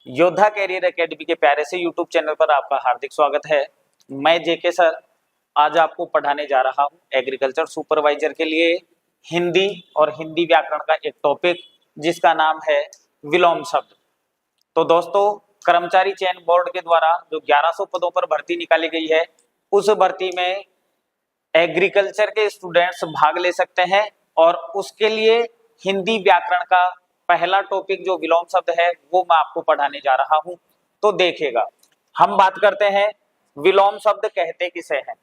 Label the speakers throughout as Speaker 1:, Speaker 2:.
Speaker 1: योद्धा career academy के प्यारे से यूट्यूब चैनल पर आपका हार्दिक स्वागत है। मैं जेके सर आज आपको पढ़ाने जा रहा हूं एग्रीकल्चर सुपरवाइजर के लिए हिंदी और हिंदी व्याकरण का एक टॉपिक जिसका नाम है विलोम शब्द। तो दोस्तों, कर्मचारी चयन बोर्ड के द्वारा जो 1100 पदों पर भर्ती निकाली गई है, उस भर्ती में एग्रीकल्चर के स्टूडेंट्स भाग ले सकते हैं और उसके लिए हिंदी व्याकरण का पहला टॉपिक जो विलोम शब्द है वो मैं आपको पढ़ाने जा रहा हूं। तो देखिएगा, हम बात करते हैं विलोम शब्द कहते किसे हैं।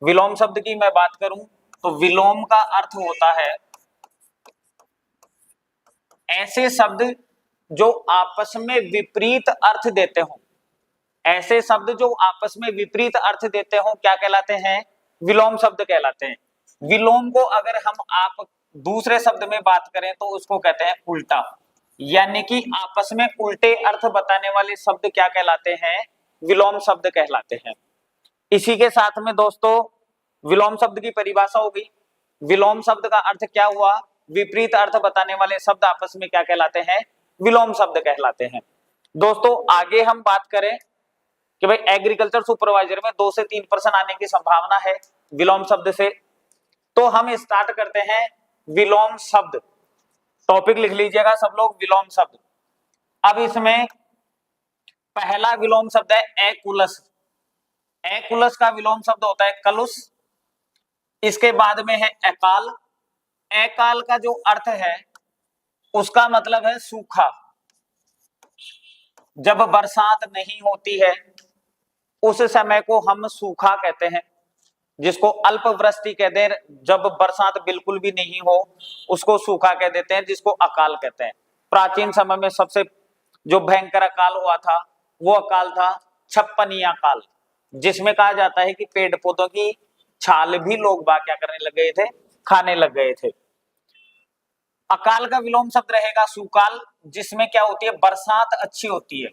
Speaker 1: विलोम शब्द की मैं बात करूं तो विलोम का अर्थ होता है ऐसे शब्द जो आपस में विपरीत अर्थ देते हो। ऐसे शब्द जो आपस में विपरीत अर्थ देते हो क्या कहलाते हैं? विलोम शब्द कहलाते हैं। विलोम को अगर हम आप दूसरे शब्द में बात करें तो उसको कहते हैं उल्टा, यानी कि आपस में उल्टे अर्थ बताने वाले शब्द क्या कहलाते हैं? विलोम शब्द कहलाते हैं। इसी के साथ में दोस्तों विलोम शब्द की परिभाषा होगी। विलोम शब्द का अर्थ क्या हुआ? विपरीत अर्थ बताने वाले शब्द आपस में क्या कहलाते हैं? विलोम शब्द कहलाते हैं। दोस्तों आगे हम बात करें कि भाई एग्रीकल्चर सुपरवाइजर में 2 से 3% आने की संभावना है विलोम शब्द से। तो हम स्टार्ट करते हैं विलोम शब्द। टॉपिक लिख लीजिएगा सब लोग, विलोम शब्द। अब इसमें पहला विलोम शब्द है एकुलस। एकुलस का विलोम शब्द होता है कलुष। इसके बाद में है अकाल। अकाल का जो अर्थ है उसका मतलब है सूखा। जब बरसात नहीं होती है उस समय को हम सूखा कहते हैं, जिसको अल्प वृष्टि कहते हैं। जब बरसात बिल्कुल भी नहीं हो उसको सूखा कह देते हैं, जिसको अकाल कहते हैं। प्राचीन समय में सबसे जो भयंकर अकाल हुआ था वो अकाल था छप्पनिया काल, जिसमें कहा जाता है कि पेड़ पौधों की छाल भी लोग बाग क्या करने लग गए थे? खाने लग गए थे। अकाल का विलोम शब्द रहेगा सुकाल, जिसमें क्या होती है? बरसात अच्छी होती है।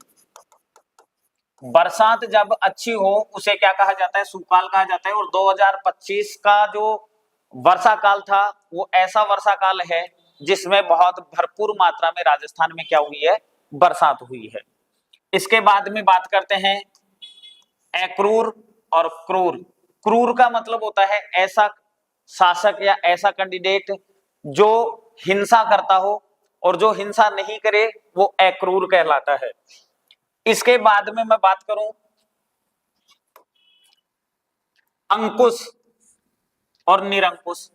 Speaker 1: बरसात जब अच्छी हो उसे क्या कहा जाता है? सुकाल कहा जाता है। और 2025 का जो वर्षा काल था वो ऐसा वर्षा काल है जिसमें बहुत भरपूर मात्रा में राजस्थान में क्या हुई है? बरसात हुई है। इसके बाद में बात करते हैं अक्रूर और क्रूर। क्रूर का मतलब होता है ऐसा शासक या ऐसा कैंडिडेट जो हिंसा करता हो, और जो हिंसा नहीं करे वो अक्रूर कहलाता है। इसके बाद में मैं बात करूं अंकुश और निरंकुश।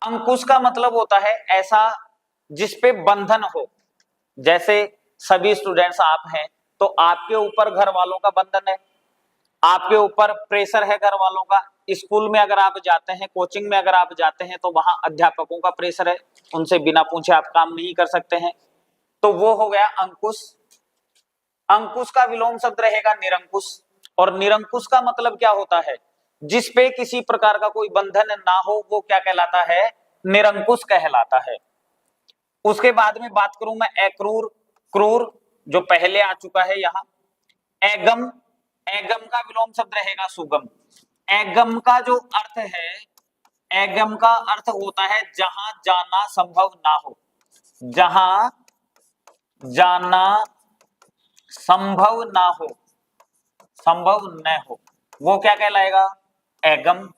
Speaker 1: अंकुश का मतलब होता है ऐसा जिसपे बंधन हो। जैसे सभी स्टूडेंट्स आप हैं तो आपके ऊपर घर वालों का बंधन है, आपके ऊपर प्रेशर है घर वालों का। स्कूल में अगर आप जाते हैं, कोचिंग में अगर आप जाते हैं तो वहां अध्यापकों का प्रेशर है, उनसे बिना पूछे आप काम नहीं कर सकते हैं। तो वो हो गया अंकुश। अंकुश का विलोम शब्द रहेगा निरंकुश। और निरंकुश का मतलब क्या होता है? जिस पे किसी प्रकार का कोई बंधन ना हो वो क्या कहलाता है? निरंकुश कहलाता है। उसके बाद में बात करूं मैं अक्रूर क्रूर, जो पहले आ चुका है यहाँ। एगम, एगम का विलोम शब्द रहेगा सुगम। एगम का जो अर्थ है, एगम का अर्थ होता है जहां जाना संभव ना हो। जहां जाना संभव ना हो, संभव न हो, वो क्या कहलाएगा? एगम।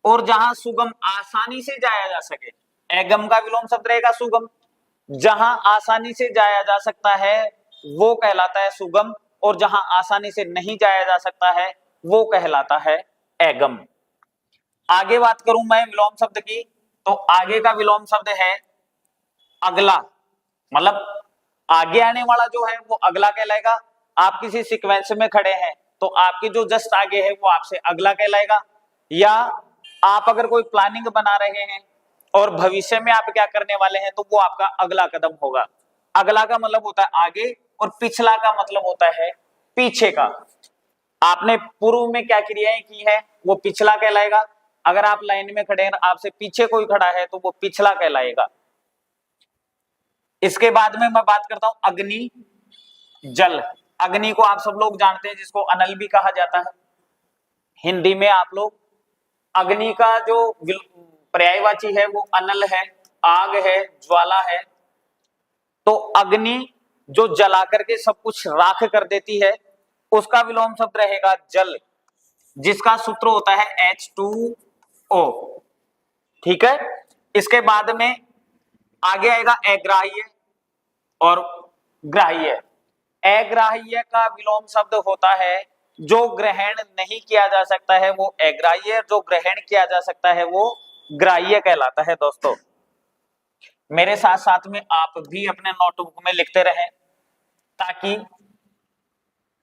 Speaker 1: और जहां सुगम आसानी से जाया जा सके, एगम का विलोम शब्द रहेगा सुगम। जहां आसानी से जाया जा सकता है वो कहलाता है सुगम, और जहां आसानी से नहीं जाया जा सकता है वो कहलाता है एगम। आगे बात करूं मैं विलोम शब्द की, तो आगे का विलोम शब्द है अगला। मतलब आगे आने वाला जो है वो अगला कहलाएगा। आप किसी सीक्वेंस में खड़े हैं तो आपके जो जस्ट आगे है वो आपसे अगला कहलाएगा। या आप अगर कोई प्लानिंग बना रहे हैं और भविष्य में आप क्या करने वाले हैं तो वो आपका अगला कदम होगा। अगला का मतलब होता है आगे, और पिछला का मतलब होता है पीछे का। आपने पूर्व में क्या क्रियाएं की है वो पिछला कहलाएगा। अगर आप लाइन में खड़े हैं, आपसे पीछे कोई खड़ा है तो वो पिछला कहलाएगा। इसके बाद में मैं बात करता हूं अग्नि जल। अग्नि को आप सब लोग जानते हैं, जिसको अनल भी कहा जाता है। हिंदी में आप लोग अग्नि का जो पर्यायवाची है वो अनल है, आग है, ज्वाला है। तो अग्नि जो जला करके सब कुछ राख कर देती है, उसका विलोम शब्द रहेगा जल, जिसका सूत्र होता है H2O। ठीक है, इसके बाद में आगे आएगा अग्राह्य और ग्राह्य। अग्राह्य का विलोम शब्द होता है जो ग्रहण नहीं किया जा सकता है वो अग्राह्य, जो ग्रहण किया जा सकता है वो ग्राह्य कहलाता है। दोस्तों मेरे साथ साथ में आप भी अपने नोटबुक में लिखते रहें ताकि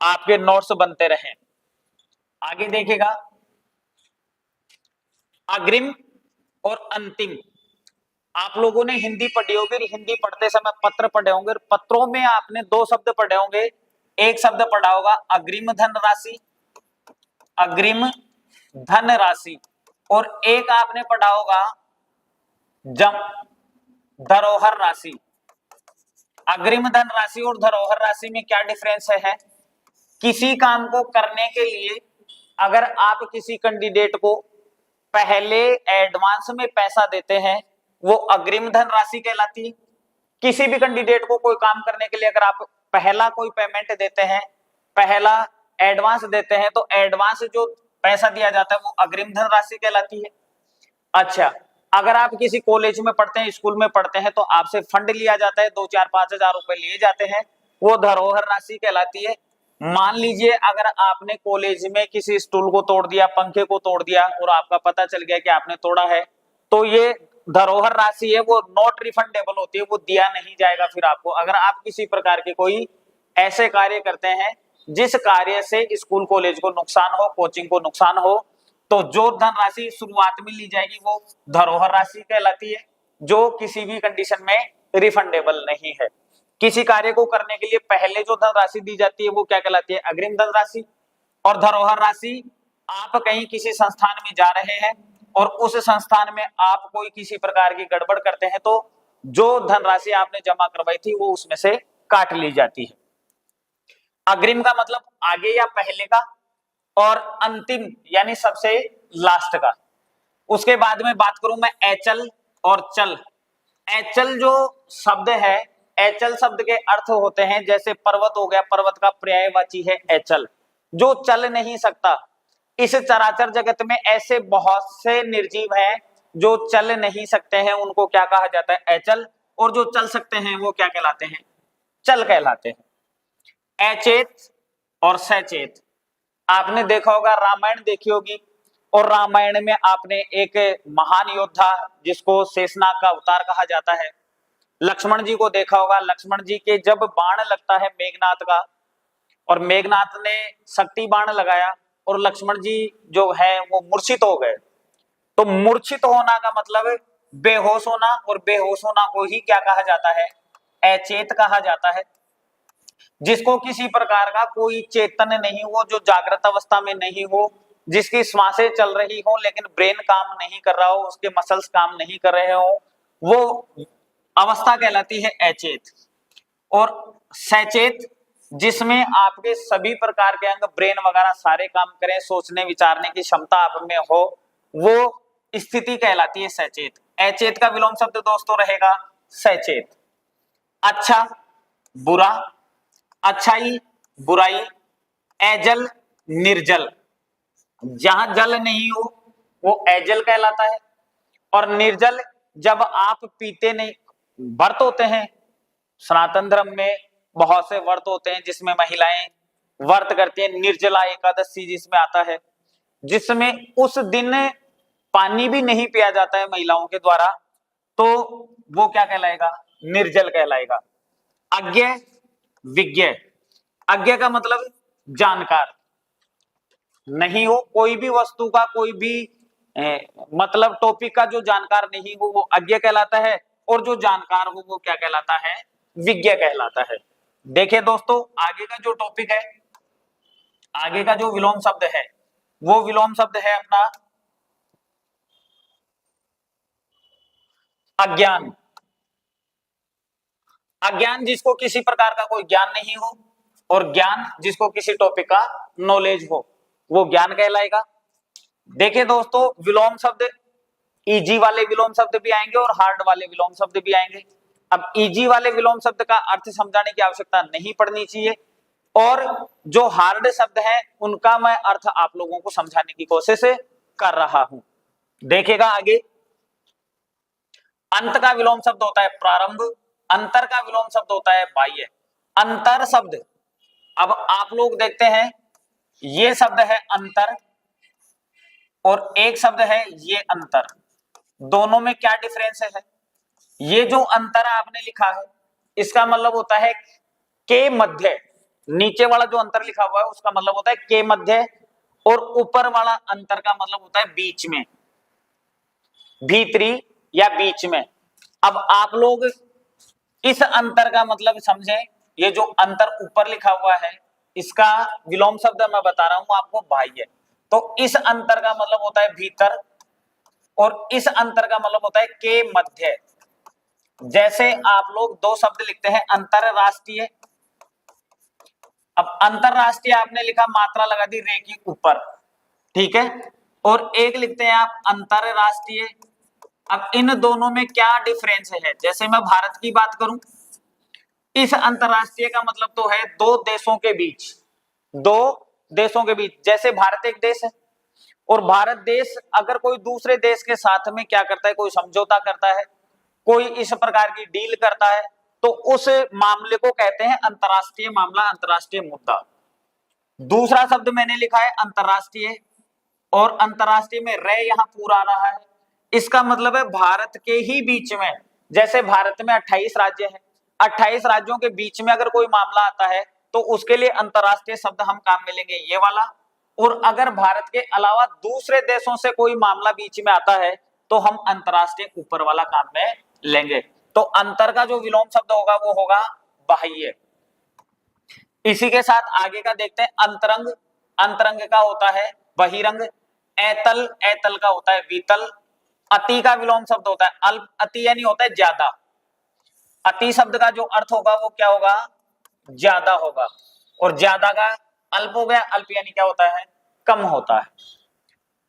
Speaker 1: आपके नोट्स बनते रहें। आगे देखिएगा, अग्रिम और अंतिम। आप लोगों ने हिंदी पढ़ी होगी, हिंदी पढ़ते समय पत्र पढ़े होंगे, पत्रों में आपने दो शब्द पढ़े होंगे। एक शब्द पढ़ा होगा अग्रिम धनराशि, अग्रिम धनराशि, और एक आपने पढ़ा होगा धरोहर राशि। अग्रिम धनराशि और धरोहर राशि में क्या डिफरेंस है? किसी काम को करने के लिए अगर आप किसी कैंडिडेट को पहले एडवांस में पैसा देते हैं वो अग्रिम धनराशि कहलाती है। किसी भी कैंडिडेट को कोई काम करने के लिए अगर आप पहला कोई पेमेंट देते हैं, पहला एडवांस देते हैं, तो एडवांस जो पैसा दिया जाता है वो अग्रिम धनराशि कहलाती है। अच्छा, अगर आप किसी कॉलेज में पढ़ते हैं, स्कूल में पढ़ते हैं, तो आपसे फंड लिया जाता है, 2-4-5 हजार रुपए लिए जाते हैं, वो धरोहर राशि कहलाती है। मान लीजिए अगर आपने कॉलेज में किसी स्टूल को तोड़ दिया, पंखे को तोड़ दिया और आपका पता चल गया कि आपने तोड़ा है, तो ये धरोहर राशि है, वो नॉट रिफंडेबल होती है, वो दिया नहीं जाएगा फिर आपको। अगर आप किसी प्रकार के कोई ऐसे कार्य करते हैं जिस कार्य से स्कूल कॉलेज को नुकसान हो, कोचिंग को नुकसान हो, तो जो धनराशि शुरुआत में ली जाएगी वो धरोहर राशि कहलाती है, जो किसी भी कंडीशन में रिफंडेबल नहीं है। किसी कार्य को करने के लिए पहले जो धनराशि दी जाती है वो क्या कहलाती है? अग्रिम धनराशि। और धरोहर राशि, आप कहीं किसी संस्थान में जा रहे हैं और उस संस्थान में आप कोई किसी प्रकार की गड़बड़ करते हैं तो जो धनराशि आपने जमा करवाई थी वो उसमें से काट ली जाती है। अग्रिम का मतलब आगे या पहले का, और अंतिम यानी सबसे लास्ट का। उसके बाद में बात करूं मैं एचल और चल। एचल जो शब्द है, एचल शब्द के अर्थ होते हैं जैसे पर्वत हो गया, पर्वत का पर्यायवाची है एचल, जो चल नहीं सकता। इस चराचर जगत में ऐसे बहुत से निर्जीव हैं जो चल नहीं सकते हैं, उनको क्या कहा जाता है? एचल। और जो चल सकते हैं वो क्या कहलाते हैं? चल कहलाते हैं। अचेत और सचेत, आपने देखा होगा, रामायण देखी होगी, और रामायण में आपने एक महान योद्धा जिसको शेषनाग का अवतार कहा जाता है, लक्ष्मण जी को देखा होगा। लक्ष्मण जी के जब बाण लगता है मेघनाथ का, और मेघनाथ ने शक्ति बाण लगाया और लक्ष्मण जी जो है वो मूर्छित हो गए। तो मूर्छित होना का मतलब बेहोश होना, और बेहोश होना को ही क्या कहा जाता है? अचेत कहा जाता है। जिसको किसी प्रकार का कोई चेतन नहीं हो, जो जागृत अवस्था में नहीं हो, जिसकी श्वासें चल रही हो लेकिन ब्रेन काम नहीं कर रहा हो, उसके मसल्स काम नहीं कर रहे हो, वो अवस्था कहलाती है अचेत। और सचेत, जिसमें आपके सभी प्रकार के अंग, ब्रेन वगैरह सारे काम करें, सोचने विचारने की क्षमता आप में हो, वो स्थिति कहलाती है सचेत। अचेत का विलोम शब्द दोस्तों रहेगा सचेत। अच्छा बुरा, अच्छाई बुराई, अजल निर्जल। जहां जल नहीं हो वो अजल कहलाता है। और निर्जल, जब आप पीते नहीं, व्रत होते हैं सनातन धर्म में, बहुत से व्रत होते हैं जिसमें महिलाएं व्रत करती हैं, निर्जला एकादशी जिसमें आता है, जिसमें उस दिन पानी भी नहीं पिया जाता है महिलाओं के द्वारा, तो वो क्या कहलाएगा? निर्जल कहलाएगा। अज्ञ विज्ञ, अज्ञ का मतलब जानकार नहीं हो, कोई भी वस्तु का, कोई भी मतलब टॉपिक का जो जानकार नहीं हो वो अज्ञ कहलाता है, और जो जानकार हो वो क्या कहलाता है? विज्ञ कहलाता है। देखिए दोस्तों, आगे का जो टॉपिक है, आगे का जो विलोम शब्द है वो विलोम शब्द है अपना अज्ञान। अज्ञान जिसको किसी प्रकार का कोई ज्ञान नहीं हो, और ज्ञान जिसको किसी टॉपिक का नॉलेज हो, वो ज्ञान कहलाएगा। देखिए दोस्तों, विलोम शब्द इजी वाले विलोम शब्द भी आएंगे और हार्ड वाले विलोम शब्द भी आएंगे। अब इजी वाले विलोम शब्द का अर्थ समझाने की आवश्यकता नहीं पड़नी चाहिए, और जो हार्ड शब्द है उनका मैं अर्थ आप लोगों को समझाने की कोशिश कर रहा हूं। देखिएगा आगे, अंत का विलोम शब्द होता है प्रारंभ, अंतर का विलोम शब्द होता है बाह्य। अंतर शब्द, अब आप लोग देखते हैं ये शब्द है अंतर और एक शब्द है ये अंतर, दोनों में क्या डिफरेंस है? ये जो अंतर आपने लिखा है इसका मतलब होता है के मध्य, नीचे वाला जो अंतर लिखा हुआ है उसका मतलब होता है के मध्य, और ऊपर वाला अंतर का मतलब होता है बीच में, भीतरी या बीच में। अब आप लोग इस अंतर का मतलब समझें, ये जो अंतर ऊपर लिखा हुआ है इसका विलोम शब्द मैं बता रहा हूं आपको बाह्य, तो इस अंतर का मतलब होता है भीतर और इस अंतर का मतलब होता है के मध्य। जैसे आप लोग दो शब्द लिखते हैं अंतरराष्ट्रीय, अब अंतरराष्ट्रीय आपने लिखा, मात्रा लगा दी रे की ऊपर, ठीक है, और एक लिखते हैं आप अंतरराष्ट्रीय। अब इन दोनों में क्या डिफरेंस है? जैसे मैं भारत की बात करूं, इस अंतरराष्ट्रीय का मतलब तो है दो देशों के बीच, दो देशों के बीच। जैसे भारत एक देश है और भारत देश अगर कोई दूसरे देश के साथ में क्या करता है, कोई समझौता करता है, कोई इस प्रकार की डील करता है, तो उस मामले को कहते हैं अंतरराष्ट्रीय मामला, अंतरराष्ट्रीय मुद्दा। दूसरा शब्द मैंने लिखा है अंतरराष्ट्रीय, और अंतरराष्ट्रीय में रे यहां पूरा आ रहा है, इसका मतलब है भारत के ही बीच में। जैसे भारत में 28 राज्य हैं, 28 राज्यों के बीच में अगर कोई मामला आता है तो उसके लिए अंतरराष्ट्रीय शब्द हम काम में लेंगे ये वाला। और अगर भारत के अलावा दूसरे देशों से कोई मामला बीच में आता है तो हम अंतरराष्ट्रीय ऊपर वाला काम में लेंगे। तो अंतर का जो विलोम शब्द होगा वो होगा बाह्य। इसी के साथ आगे का देखते हैं अंतरंग, अंतरंग का होता है बहिरंग। ऐतल, ऐतल का होता है बीतल। अति का विलोम शब्द होता है अल्प, अति यानी होता है ज्यादा, अति शब्द का जो अर्थ होगा वो क्या होगा, ज्यादा होगा, और ज्यादा का अल्प हो गया, अल्प यानी क्या होता है, कम होता है।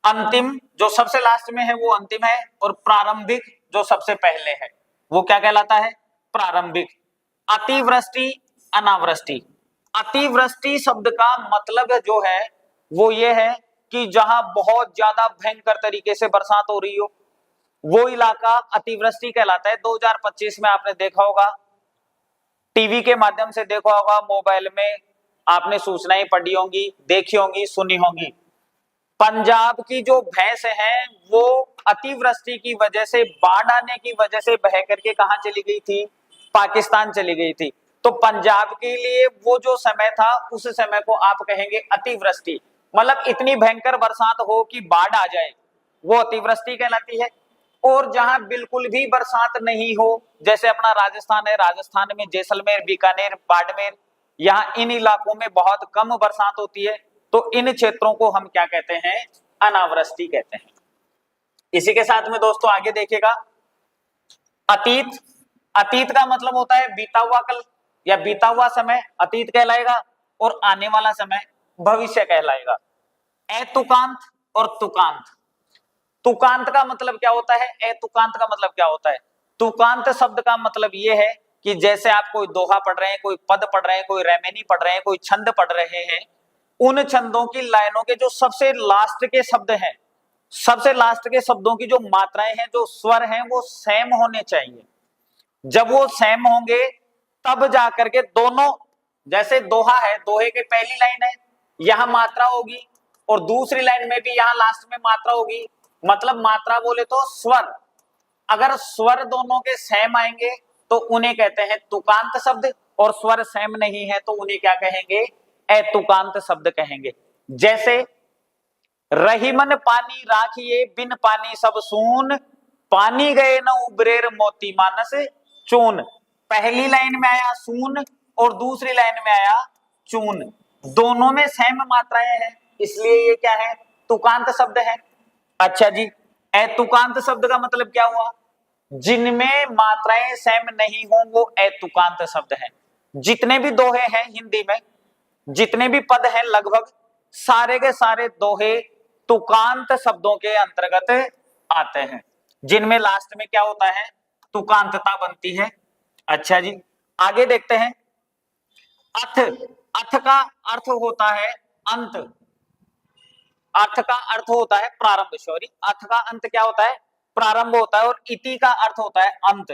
Speaker 1: अंतिम जो सबसे लास्ट में है वो अंतिम है, और प्रारंभिक जो सबसे पहले है वो क्या कहलाता है, प्रारंभिक। अतिवृष्टि, अनावृष्टि। अतिवृष्टि शब्द का मतलब जो है वो ये है कि जहां बहुत ज्यादा भयंकर तरीके से बरसात हो रही हो, वो इलाका अतिवृष्टि कहलाता है। 2025 में आपने देखा होगा, टीवी के माध्यम से देखा होगा, मोबाइल में आपने सूचनाएं पढ़ी होंगी, देखी होंगी, सुनी होंगी। पंजाब की जो भैंस है वो अतिवृष्टि की वजह से, बाढ़ आने की वजह से बह करके कहां चली गई थी, पाकिस्तान चली गई थी। तो पंजाब के लिए वो जो समय था उस समय को आप कहेंगे अतिवृष्टि, मतलब इतनी भयंकर बरसात हो कि बाढ़ आ जाए, वो अतिवृष्टि कहलाती है। और जहां बिल्कुल भी बरसात नहीं हो, जैसे अपना राजस्थान है, राजस्थान में जैसलमेर, बीकानेर, बाड़मेर, यहाँ इन इलाकों में बहुत कम बरसात होती है, तो इन क्षेत्रों को हम क्या कहते हैं, अनावृष्टि कहते हैं। इसी के साथ में दोस्तों आगे देखिएगा, अतीत। अतीत का मतलब होता है बीता हुआ कल या बीता हुआ समय, अतीत कहलाएगा, और आने वाला समय भविष्य कहलाएगा। एतुकांत और तुकांत। तुकांत का मतलब क्या होता है, एतुकांत का मतलब क्या होता है? तुकांत शब्द का मतलब ये है कि जैसे आप कोई दोहा पढ़ रहे हैं, कोई पद पढ़ रहे हैं, कोई रेमेनी पढ़ रहे हैं, कोई छंद पढ़ रहे हैं, उन छंदों की लाइनों के जो सबसे लास्ट के शब्द हैं, सबसे लास्ट के शब्दों की जो मात्राएं हैं, जो स्वर हैं, वो सेम होने चाहिए। जब वो सेम होंगे तब जाकर के दोनों, जैसे दोहा है, दोहे के पहली लाइन है यहां मात्रा होगी और दूसरी लाइन में भी यहां लास्ट में मात्रा होगी, मतलब मात्रा बोले तो स्वर। अगर स्वर दोनों के सेम आएंगे तो उन्हें कहते हैं तुकांत शब्द, और स्वर सेम नहीं है तो उन्हें क्या कहेंगे, अतुकांत शब्द कहेंगे। जैसे रहीमन पानी राखिए बिन पानी सब सून, पानी गए न उबरेर मोती मानस चून। पहली लाइन में आया सून और दूसरी लाइन में आया चून, दोनों में सेम मात्राएं हैं, इसलिए ये क्या है, तुकांत शब्द है। अच्छा जी, अतुकांत शब्द का मतलब क्या हुआ, जिनमें मात्राएं सेम नहीं हो वो अतुकांत शब्द है। जितने भी दोहे हैं हिंदी में, जितने भी पद हैं, लगभग सारे के सारे दोहे तुकांत शब्दों के अंतर्गत आते हैं, जिनमें लास्ट में क्या होता है, तुकांतता बनती है। अच्छा जी, आगे देखते हैं। अथ, अथ का अर्थ होता है अंत, अर्थ का अर्थ होता है प्रारंभ, सॉरी, अर्थ का अंत क्या होता है, प्रारंभ होता है, और इति का अर्थ होता है अंत।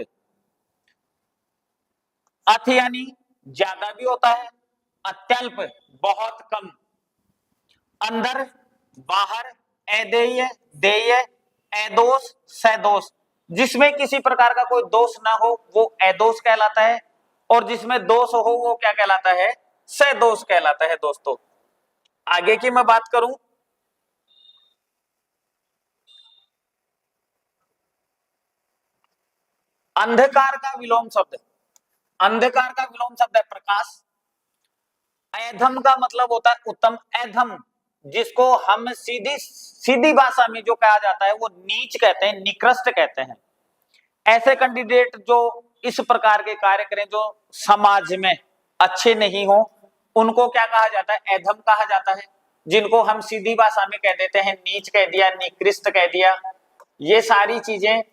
Speaker 1: अथ यानी ज्यादा भी होता है, अत्यल्प बहुत कम, अंदर बाहर, अदेय देय, अदोष सदोष, जिसमें किसी प्रकार का कोई दोष ना हो वो अदोष कहलाता है, और जिसमें दोष हो वो क्या कहलाता है, सदोष कहलाता है। दोस्तों आगे की मैं बात करूं, अंधकार का विलोम शब्द, अंधकार का विलोम शब्द है प्रकाश। ऐधम का मतलब होता है उत्तम, ऐधम जिसको हम सीधी सीधी भाषा में जो कहा जाता है वो नीच कहते हैं, निकृष्ट कहते हैं। ऐसे कैंडिडेट जो इस प्रकार के कार्य करें जो समाज में अच्छे नहीं हो, उनको क्या कहा जाता है, ऐधम कहा जाता है। जिनको हम सीधी भाषा में कह देते हैं, नीच कह दिया, निकृष्ट कह दिया, ये सारी चीजें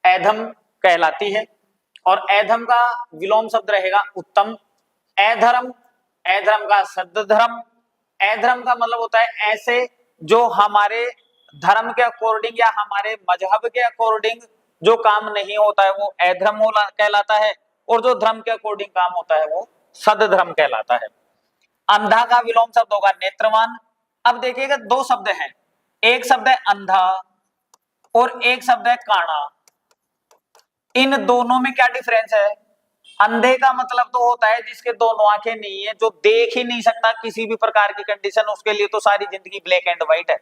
Speaker 1: ऐधम कहलाती है। और ऐधम का विलोम शब्द रहेगा उत्तम। अधर्म, अधर्म का सद्धर्म, अधर्म का मतलब होता है ऐसे जो हमारे धर्म के अकॉर्डिंग या हमारे मजहब के अकॉर्डिंग जो काम नहीं होता है वो अधर्म कहलाता है, और जो धर्म के अकॉर्डिंग काम होता है वो सद्धर्म कहलाता है। अंधा का विलोम शब्द होगा नेत्रवान। अब देखिएगा दो शब्द हैं, एक शब्द है अंधा और एक शब्द है काना। इन दोनों में क्या डिफरेंस है, अंधे का मतलब तो होता है जिसके दोनों आंखें नहीं है, जो देख ही नहीं सकता किसी भी प्रकार की कंडीशन, उसके लिए तो सारी जिंदगी ब्लैक एंड व्हाइट है,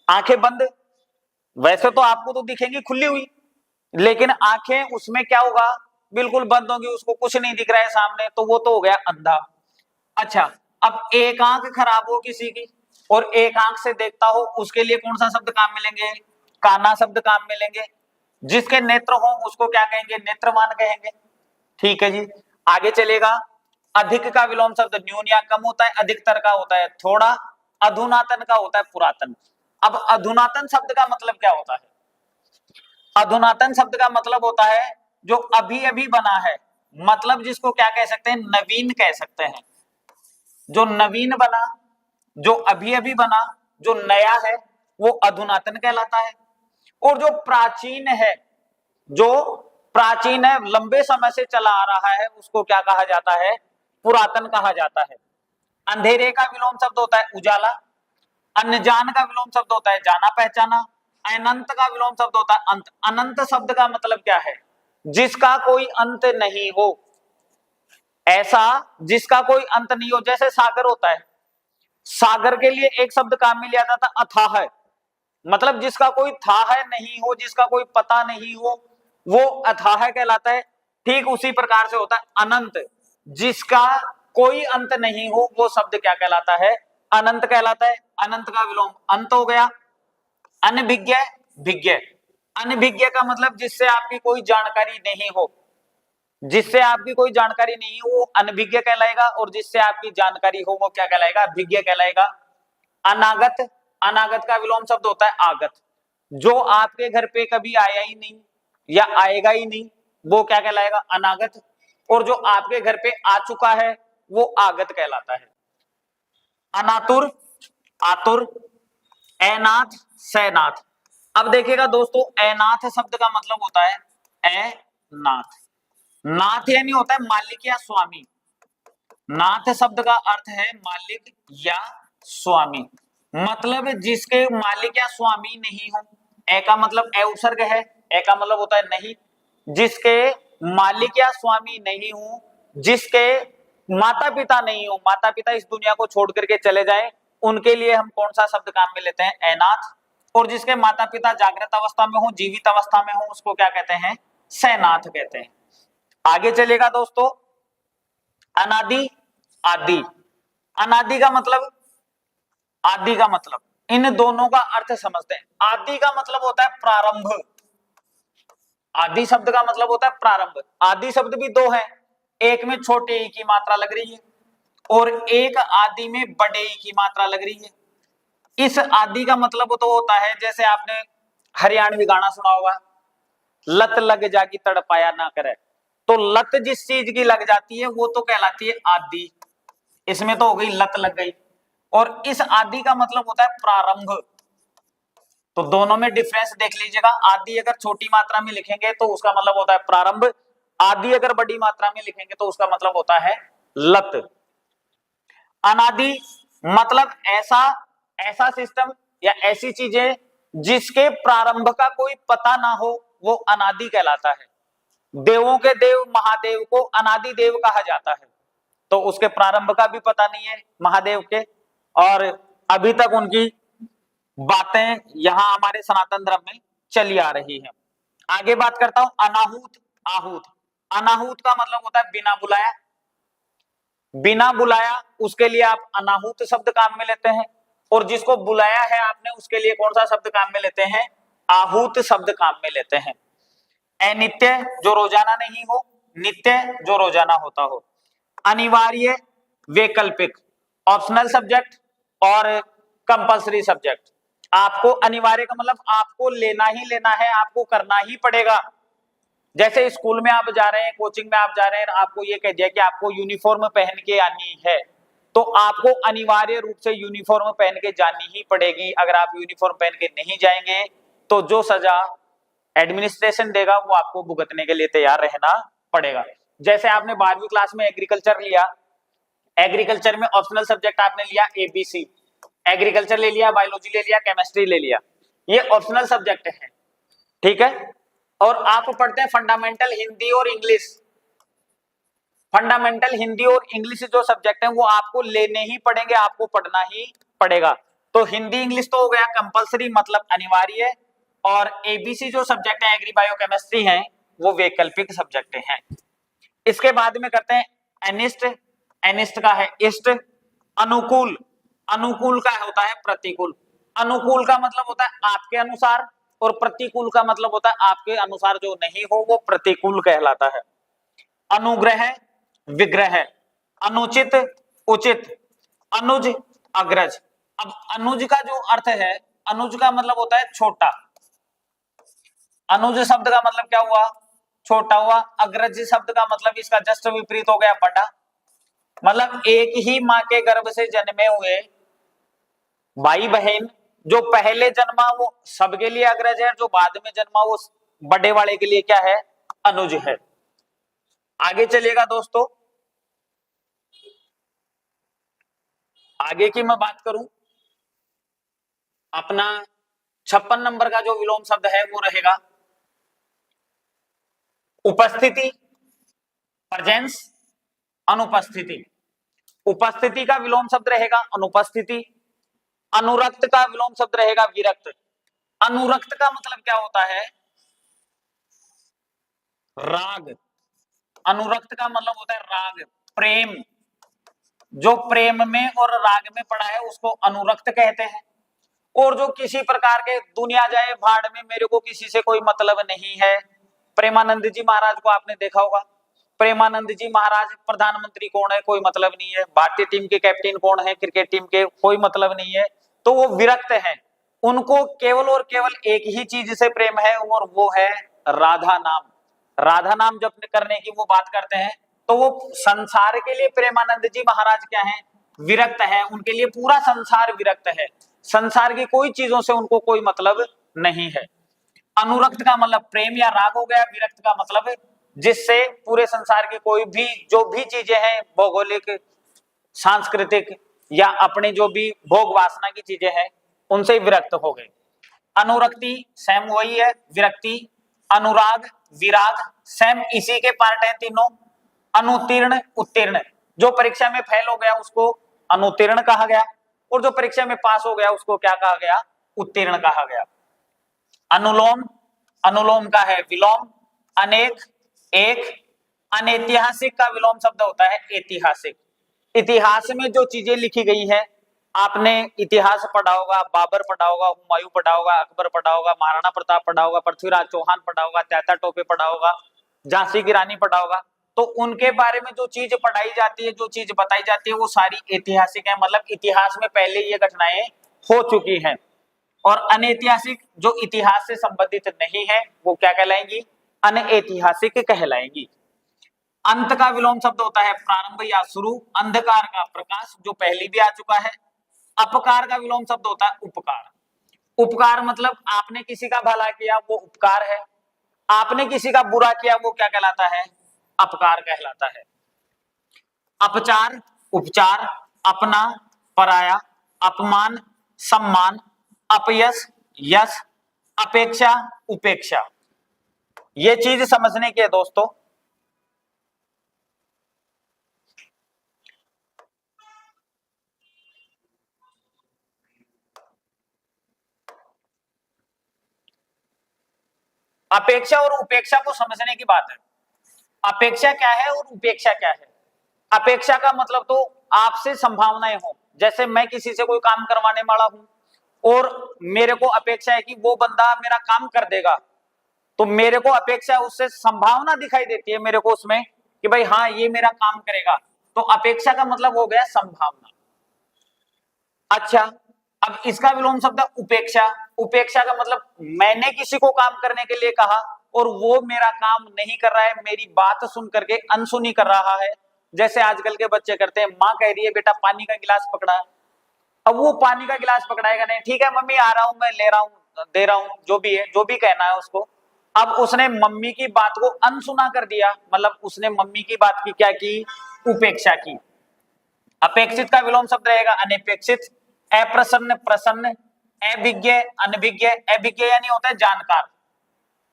Speaker 1: आंखें बंद। वैसे तो आपको तो दिखेंगी खुली हुई, लेकिन आंखें उसमें क्या होगा, बिल्कुल बंद होगी, उसको कुछ नहीं दिख रहा है सामने, तो वो तो हो गया अंधा। अच्छा, अब एक आंख खराब हो किसी की और एक आंख से देखता हो, उसके लिए कौन सा शब्द काम मिलेंगे, काना शब्द काम मिलेंगे। जिसके नेत्र हो उसको क्या कहेंगे, नेत्रवान कहेंगे। ठीक है जी, आगे चलेगा। अधिक का विलोम शब्द न्यून या कम होता है, अधिकतर का होता है थोड़ा, अधुनातन का होता है पुरातन। अब अधुनातन शब्द का मतलब क्या होता है, अधुनातन शब्द का मतलब होता है जो अभी अभी बना है, मतलब जिसको क्या कह सकते हैं, नवीन कह सकते हैं। जो नवीन बना, जो अभी अभी बना, जो नया है वो अधुनातन कहलाता है। और जो प्राचीन है, जो प्राचीन है, लंबे समय से चला आ रहा है, उसको क्या कहा जाता है, पुरातन कहा जाता है। अंधेरे का विलोम शब्द होता है उजाला, अनजान का विलोम शब्द होता है जाना पहचाना, अनंत का विलोम शब्द होता है अंत। अनंत शब्द का मतलब क्या है, जिसका कोई अंत नहीं हो, ऐसा जिसका कोई अंत नहीं हो। जैसे सागर होता है, सागर के लिए एक शब्द काम में लिया जाता है अथाह, मतलब जिसका कोई था है नहीं हो, जिसका कोई पता नहीं हो, वो अथाह कहलाता है। ठीक उसी प्रकार से होता है अनंत, जिसका कोई अंत नहीं हो वो शब्द क्या कहलाता है, अनंत कहलाता है। अनंत का विलोम अंत हो गया। अनभिज्ञ, भिज्ञ, अनभिज्ञ का मतलब जिससे आपकी कोई जानकारी नहीं हो, जिससे आपकी कोई जानकारी नहीं हो वो अनभिज्ञ कहलाएगा, और जिससे आपकी जानकारी हो वो क्या कहलाएगा, अभिज्ञ कहलाएगा। अनागत, अनागत का विलोम शब्द होता है आगत, जो आपके घर पे कभी आया ही नहीं या आएगा ही नहीं वो क्या कहलाएगा, अनागत। और जो आपके घर पे आ चुका है वो आगत कहलाता है। अनातुर, आतुर, ऐनाथ, सैनाथ। अब देखिएगा दोस्तों, ऐनाथ शब्द का मतलब होता है ऐनाथ, नाथ यानी होता है मालिक या स्वामी। नाथ शब्द का अर्थ है मालिक या स्वामी, मतलब जिसके मालिक या स्वामी नहीं हो। ए का मतलब ए उपसर्ग है, ए का मतलब होता है नहीं, जिसके मालिक या स्वामी नहीं हो, जिसके माता पिता नहीं हो, माता पिता इस दुनिया को छोड़ करके चले जाए, उनके लिए हम कौन सा शब्द काम में लेते हैं, ऐनाथ। और जिसके माता पिता जागृत अवस्था में हो, जीवित अवस्था में हो, उसको क्या कहते हैं, सैनाथ कहते हैं। आगे चलेगा दोस्तों, अनादि, आदि। अनादि का मतलब, आदि का मतलब, इन दोनों का अर्थ समझते हैं। आदि का मतलब होता है प्रारंभ, आदि शब्द का मतलब होता है प्रारंभ। आदि शब्द भी दो है, एक में छोटे ई की मात्रा लग रही है और एक आदि में बड़े ई की मात्रा लग रही है। इस आदि का मतलब तो होता है, जैसे आपने हरियाणवी गाना सुना होगा, लत लग जागी तड़पाया ना करे, तो लत जिस चीज की लग जाती है वो तो कहलाती है आदि। इसमें तो हो गई लत लग गई। और इस आदि का मतलब होता है प्रारंभ। तो दोनों में डिफरेंस देख लीजिएगा। आदि अगर छोटी मात्रा में लिखेंगे तो उसका मतलब होता है प्रारंभ, आदि अगर बड़ी मात्रा में लिखेंगे तो उसका मतलब होता है लत। अनादि मतलब ऐसा ऐसा सिस्टम या ऐसी चीजें जिसके प्रारंभ का कोई पता ना हो, वो अनादि कहलाता है। देवों के देव महादेव को अनादि देव कहा जाता है। तो उसके प्रारंभ का भी पता नहीं है महादेव के, और अभी तक उनकी बातें यहां हमारे सनातन धर्म में चली आ रही है। आगे बात करता हूं अनाहूत आहूत। अनाहूत का मतलब होता है बिना बुलाया। बिना बुलाया उसके लिए आप अनाहूत शब्द काम में लेते हैं, और जिसको बुलाया है आपने उसके लिए कौन सा शब्द काम में लेते हैं? आहूत शब्द काम में लेते हैं। अनित्य जो रोजाना नहीं हो, नित्य जो रोजाना होता हो। अनिवार्य, वैकल्पिक, ऑप्शनल सब्जेक्ट और कंपल्सरी सब्जेक्ट। आपको अनिवार्य का मतलब आपको लेना ही लेना है, आपको करना ही पड़ेगा। जैसे स्कूल में आप जा रहे हैं, कोचिंग में आप जा रहे हैं, आपको ये कह दिया कि आपको यूनिफॉर्म पहन के आनी है, तो आपको अनिवार्य रूप से यूनिफॉर्म पहन के जानी ही पड़ेगी। अगर आप यूनिफॉर्म पहन के नहीं जाएंगे तो जो सजा एडमिनिस्ट्रेशन देगा वो आपको भुगतने के लिए तैयार रहना पड़ेगा। जैसे आपने 12वीं क्लास में एग्रीकल्चर लिया, एग्रीकल्चर में ऑप्शनल सब्जेक्ट आपने लिया एबीसी, एग्रीकल्चर ले लिया, बायोलॉजी ले लिया, केमिस्ट्री ले लिया, ये ऑप्शनल सब्जेक्ट है, ठीक है। और आप पढ़ते हैं फंडामेंटल हिंदी और इंग्लिश। फंडामेंटल हिंदी और इंग्लिश जो सब्जेक्ट हैं वो आपको लेने ही पड़ेंगे, आपको पढ़ना ही पड़ेगा। तो हिंदी इंग्लिश तो हो गया कंपलसरी मतलब अनिवार्य, और एबीसी जो सब्जेक्ट है एग्री बायो केमिस्ट्री है वो वैकल्पिक सब्जेक्ट हैं। इसके बाद में करते हैं अनिष्ट। अनिष्ट का है इष्ट। अनुकूल, अनुकूल का होता है प्रतिकूल। अनुकूल का मतलब होता है आपके अनुसार, और प्रतिकूल का मतलब होता है आपके अनुसार जो नहीं हो वो प्रतिकूल कहलाता है। अनुग्रह, विग्रह, अनुचित, उचित, अनुज, अग्रज। अब अनुज का जो अर्थ है, अनुज का मतलब होता है छोटा। अनुज शब्द का मतलब क्या हुआ? छोटा हुआ। अग्रज शब्द का मतलब इसका जस्ट विपरीत हो गया, बड़ा। मतलब एक ही मां के गर्भ से जन्मे हुए भाई बहन जो पहले जन्मा वो सबके लिए अग्रज है, जो बाद में जन्मा वो बड़े वाले के लिए क्या है? अनुज है। आगे चलिएगा दोस्तों, आगे की मैं बात करूं, अपना 56 नंबर का जो विलोम शब्द है वो रहेगा उपस्थिति, प्रेजेंस, अनुपस्थिति। उपस्थिति का विलोम शब्द रहेगा अनुपस्थिति। अनुरक्त का विलोम शब्द रहेगा विरक्त। अनुरक्त का मतलब क्या होता है? राग। अनुरक्त का मतलब होता है राग, प्रेम। जो प्रेम में और राग में पड़ा है उसको अनुरक्त कहते हैं। और जो किसी प्रकार के दुनिया जाए भाड़ में, मेरे को किसी से कोई मतलब नहीं है। प्रेमानंद जी महाराज को आपने देखा होगा। प्रेमानंद जी महाराज प्रधानमंत्री कौन है? कोई मतलब नहीं है। भारतीय टीम के कैप्टन कौन है? क्रिकेट टीम के, कोई मतलब नहीं है। तो वो विरक्त हैं। उनको केवल और केवल एक ही चीज से प्रेम है और वो है राधा नाम। राधा नाम जब करने की वो बात करते हैं तो वो संसार के लिए प्रेमानंद जी महाराज क्या हैं? विरक्त हैं। उनके लिए पूरा संसार विरक्त है। संसार की कोई चीजों से उनको कोई मतलब नहीं है। अनुरक्त का मतलब प्रेम या राग हो गया। विरक्त का मतलब जिससे पूरे संसार की कोई भी जो भी चीजें हैं, भौगोलिक, सांस्कृतिक या अपने जो भी भोग वासना की चीजें हैं, उनसे विरक्त हो गए। अनुरक्ति सेम वही है, विरक्ति। अनुराग, विराग सेम इसी के पार्ट हैं तीनों। अनुतीर्ण, उत्तीर्ण, जो परीक्षा में फेल हो गया उसको अनुतीर्ण कहा गया, और जो परीक्षा में पास हो गया उसको क्या कहा गया? उत्तीर्ण कहा गया। अनुलोम, अनुलोम का है विलोम। अनेक, एक। अनैतिहासिक का विलोम शब्द होता है ऐतिहासिक। इतिहास में जो चीजें लिखी गई है, आपने इतिहास पढ़ा होगा, बाबर पढ़ा होगा, हुमायूं पढ़ा होगा, अकबर पढ़ा होगा, महाराणा प्रताप पढ़ा होगा, पृथ्वीराज चौहान पढ़ा होगा, तात्या टोपे पढ़ा होगा, झांसी की रानी पढ़ा होगा। तो उनके बारे में जो चीज पढ़ाई जाती है, जो चीज बताई जाती है, वो सारी ऐतिहासिक है। मतलब इतिहास में पहले ये घटनाएं हो चुकी हैं। और अनैतिहासिक जो इतिहास से संबंधित नहीं है वो क्या कहलाएंगी? अनऐतिहासिक कहलाएंगी। अंत का विलोम शब्द होता है प्रारंभ या शुरू। अंधकार का प्रकाश, जो पहले भी आ चुका है। अपकार का विलोम शब्द होता है उपकार। उपकार मतलब आपने किसी का भला किया, वो उपकार है। आपने किसी का बुरा किया, वो क्या कहलाता है? अपकार कहलाता है। अपचार, उपचार, अपना, पराया, अपमान, सम्मान, अपयश, यश, अपेक्षा, उपेक्षा। ये चीज समझने की है दोस्तों। अपेक्षा और उपेक्षा को समझने की बात है। अपेक्षा क्या है और उपेक्षा क्या है? अपेक्षा का मतलब तो आपसे संभावनाएं हो। जैसे मैं किसी से कोई काम करवाने वाला हूं और मेरे को अपेक्षा है कि वो बंदा मेरा काम कर देगा, तो मेरे को अपेक्षा है, उससे संभावना दिखाई देती है मेरे को उसमें कि भाई हाँ ये मेरा काम करेगा। तो अपेक्षा का मतलब हो गया संभावना। अच्छा, अब इसका विलोम शब्द है उपेक्षा। उपेक्षा का मतलब मैंने किसी को काम करने के लिए कहा और वो मेरा काम नहीं कर रहा है, मेरी बात सुन करके अनसुनी कर रहा है। जैसे आजकल के बच्चे करते हैं, माँ कह रही है बेटा पानी का गिलास पकड़ा, अब वो पानी का गिलास पकड़ाएगा नहीं, ठीक है मम्मी आ रहा हूं, मैं ले रहा हूं, दे रहा हूं, जो भी है, जो भी कहना है उसको। अब उसने मम्मी की बात को अनसुना कर दिया, मतलब उसने मम्मी की बात की क्या की? उपेक्षा की। अपेक्षित का विलोम शब्द रहेगा अनपेक्षित। अप्रसन्न, प्रसन्न। अभिज्ञ, अनभिज्ञ। अभिज्ञ यानी होता है जानकार।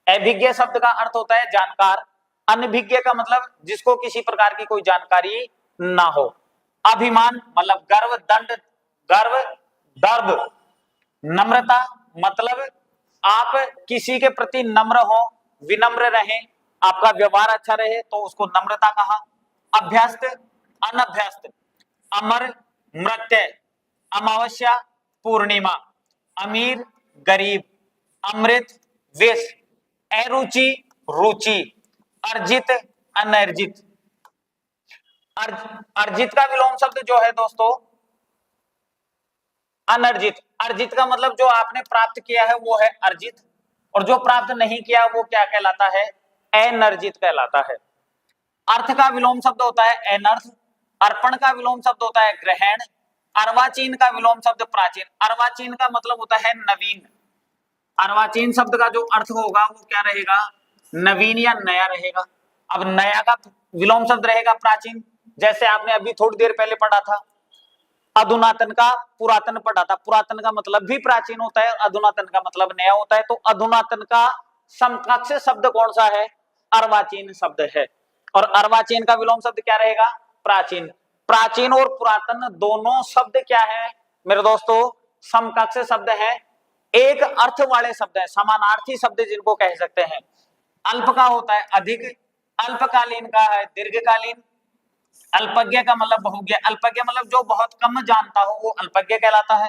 Speaker 1: अभिज्ञ शब्द का अर्थ होता है जानकार। अनभिज्ञ का मतलब जिसको किसी प्रकार की कोई जानकारी ना हो। अभिमान मतलब गर्व, दंड, गर्व, दर्द। नम्रता मतलब आप किसी के प्रति नम्र हो, विनम्र रहें, आपका व्यवहार अच्छा रहे, तो उसको नम्रता कहा। अभ्यस्त, अनभ्यस्त। अमर, मृत्य, अमावस्या, पूर्णिमा। अमीर, गरीब। अमृत, विष। अरुचि, रुचि। अर्जित, अनर्जित। अर्जित का विलोम शब्द जो है दोस्तों अनर्जित। अर्जित का मतलब जो आपने प्राप्त किया है वो है अर्जित, और जो प्राप्त नहीं किया वो क्या कहलाता है? अनर्जित कहलाता है। अर्थ का विलोम शब्द होता है अनर्थ। अर्पण का विलोम शब्द होता है ग्रहण। अर्वाचीन का विलोम शब्द प्राचीन। अर्वाचीन का मतलब होता है नवीन। अर्वाचीन शब्द का जो अर्थ होगा वो क्या रहेगा? नवीन या नया रहेगा। अब नया का विलोम शब्द रहेगा प्राचीन। जैसे आपने अभी थोड़ी देर पहले पढ़ा था, अधुनातन का पुरातन पढ़ा था। पुरातन का मतलब भी प्राचीन होता है, अधुनातन का मतलब नया होता है। तो अधुनातन का समकक्ष शब्द कौन सा है? अर्वाचीन शब्द है। और अर्वाचीन का विलोम शब्द क्या रहेगा? प्राचीन। प्राचीन और पुरातन दोनों शब्द क्या है मेरे दोस्तों? समकक्ष शब्द है, एक अर्थ वाले शब्द है, समानार्थी शब्द जिनको कह सकते हैं। अल्प का होता है अधिक, अल्पकालीन का है दीर्घकालीन। अल्पज्ञ का मतलब बहुज्ञ। अल्पज्ञ मतलब जो बहुत कम जानता हो वो अल्पज्ञ कहलाता है,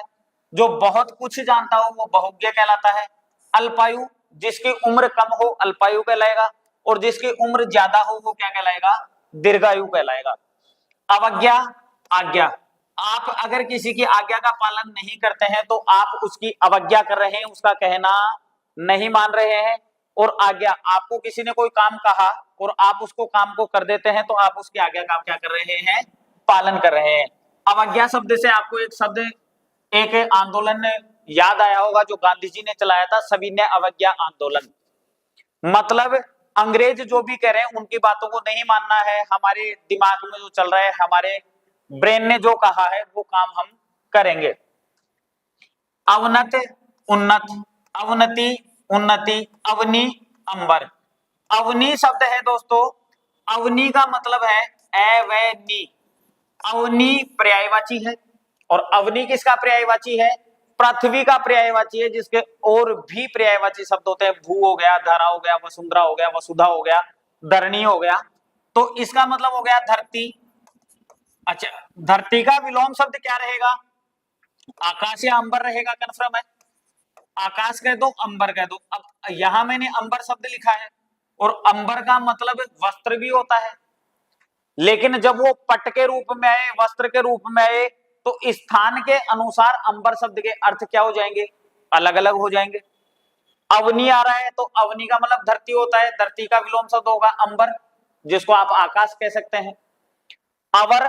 Speaker 1: जो बहुत कुछ जानता हो वो बहुज्ञ कहलाता है। अल्पायु, जिसकी उम्र कम हो अल्पायु कहलाएगा, और जिसकी उम्र ज्यादा हो वो क्या कहलाएगा? दीर्घायु कहलाएगा। अवज्ञा, आज्ञा। आप अगर किसी की आज्ञा का पालन नहीं करते हैं तो आप उसकी अवज्ञा कर रहे हैं, उसका कहना नहीं मान रहे हैं। और आज्ञा, आपको किसी ने कोई काम कहा और आप उसको काम को कर देते हैं तो आप उसकी आज्ञा का क्या कर रहे हैं? पालन कर रहे हैं। अवज्ञा शब्द से आपको एक शब्द, एक आंदोलन याद आया होगा जो गांधी जी ने चलाया था, सविनय अवज्ञा आंदोलन। मतलब अंग्रेज जो भी कह रहे हैं उनकी बातों को नहीं मानना है, हमारे दिमाग में जो चल रहा है, हमारे ब्रेन ने जो कहा है वो काम हम करेंगे। अवनत, उन्नत। अवनति, उन्नति। अवनी, अंबर। अवनी शब्द है दोस्तों, अवनी का मतलब है अवनी। अवनी पर्यायवाची है, और अवनी किसका पर्यायवाची है? पृथ्वी का पर्यायवाची है, जिसके और भी पर्यायवाची शब्द होते हैं। भू हो गया, धरा हो गया, वसुंधरा हो गया, वसुधा हो गया, धरणी हो गया। तो इसका मतलब हो गया धरती। अच्छा, धरती का विलोम शब्द क्या रहेगा? आकाश या अंबर रहेगा, कन्फर्म है? आकाश कह दो, अंबर कह दो। अब यहां मैंने अंबर शब्द लिखा है, और अंबर का मतलब वस्त्र भी होता है, लेकिन जब वो पट के रूप में आए, वस्त्र के रूप में आए, तो स्थान के अनुसार अंबर शब्द के अर्थ क्या हो जाएंगे? अलग अलग हो जाएंगे। अवनी आ रहा है तो अवनी का मतलब धरती होता है, धरती का विलोम शब्द होगा अंबर। जिसको आप आकाश कह सकते हैं। आवर